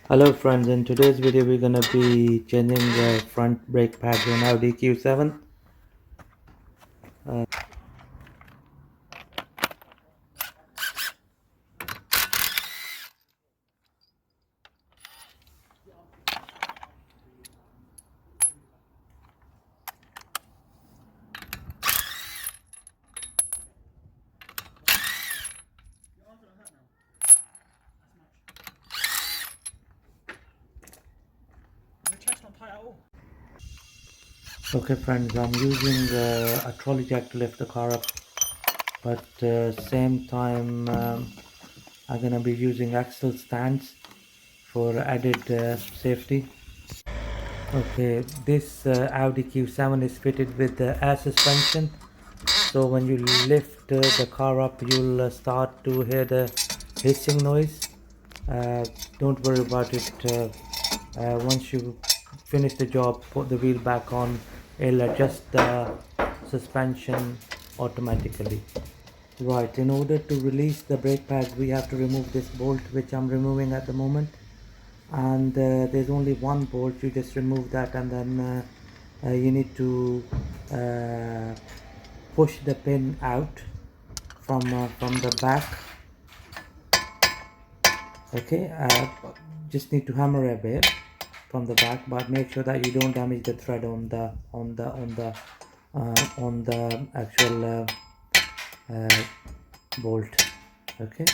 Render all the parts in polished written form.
Hello friends, in today's video we're gonna be changing the front brake pads on Audi Q7. Okay friends, I'm using a trolley jack to lift the car up, but same time I'm gonna be using axle stands for added safety. Okay, this Audi Q7 is fitted with the air suspension, so when you lift the car up you'll start to hear the hissing noise. Don't worry about it. Once you finish the job, put the wheel back on, it'll adjust the suspension automatically. Right, in order to release the brake pad we have to remove this bolt, which I'm removing at the moment. And there's only one bolt. You just remove that, and then you need to uh, push the pin out from the back. Okay, just need to hammer a bit from the back, but make sure that you don't damage the thread on the actual uh, bolt. Okay.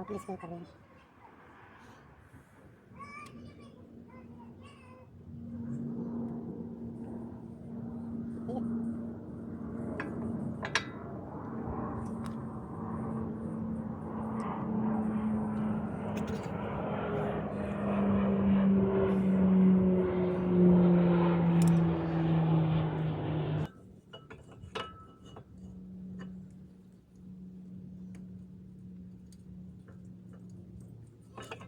Properly screw कर देंगे। ठीक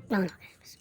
है। On हो गया बस।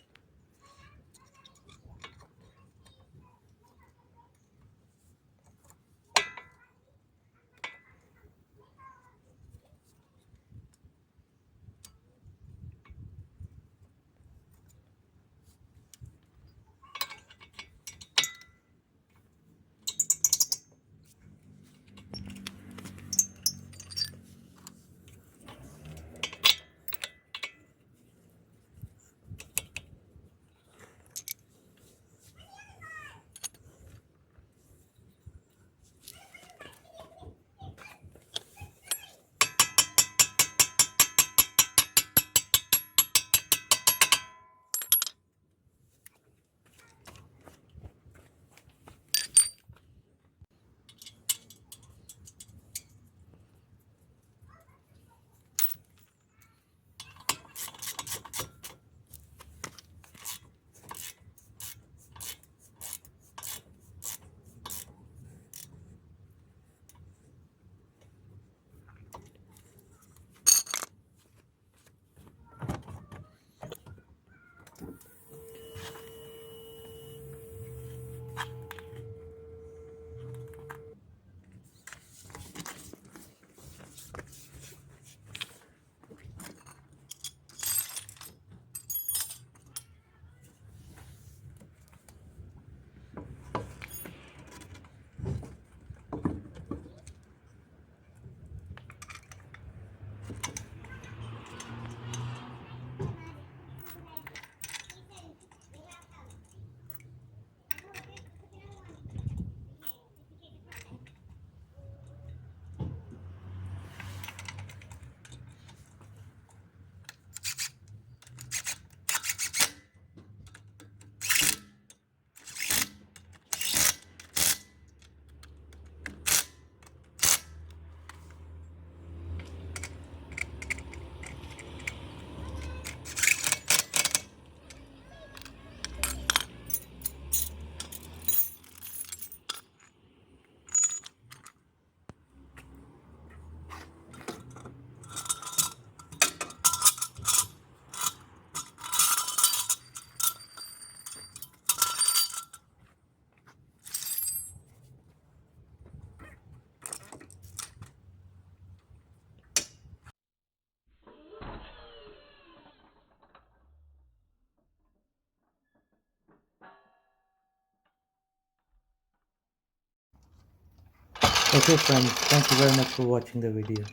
Okay friends, thank you very much for watching the video.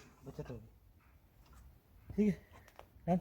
ठीक है।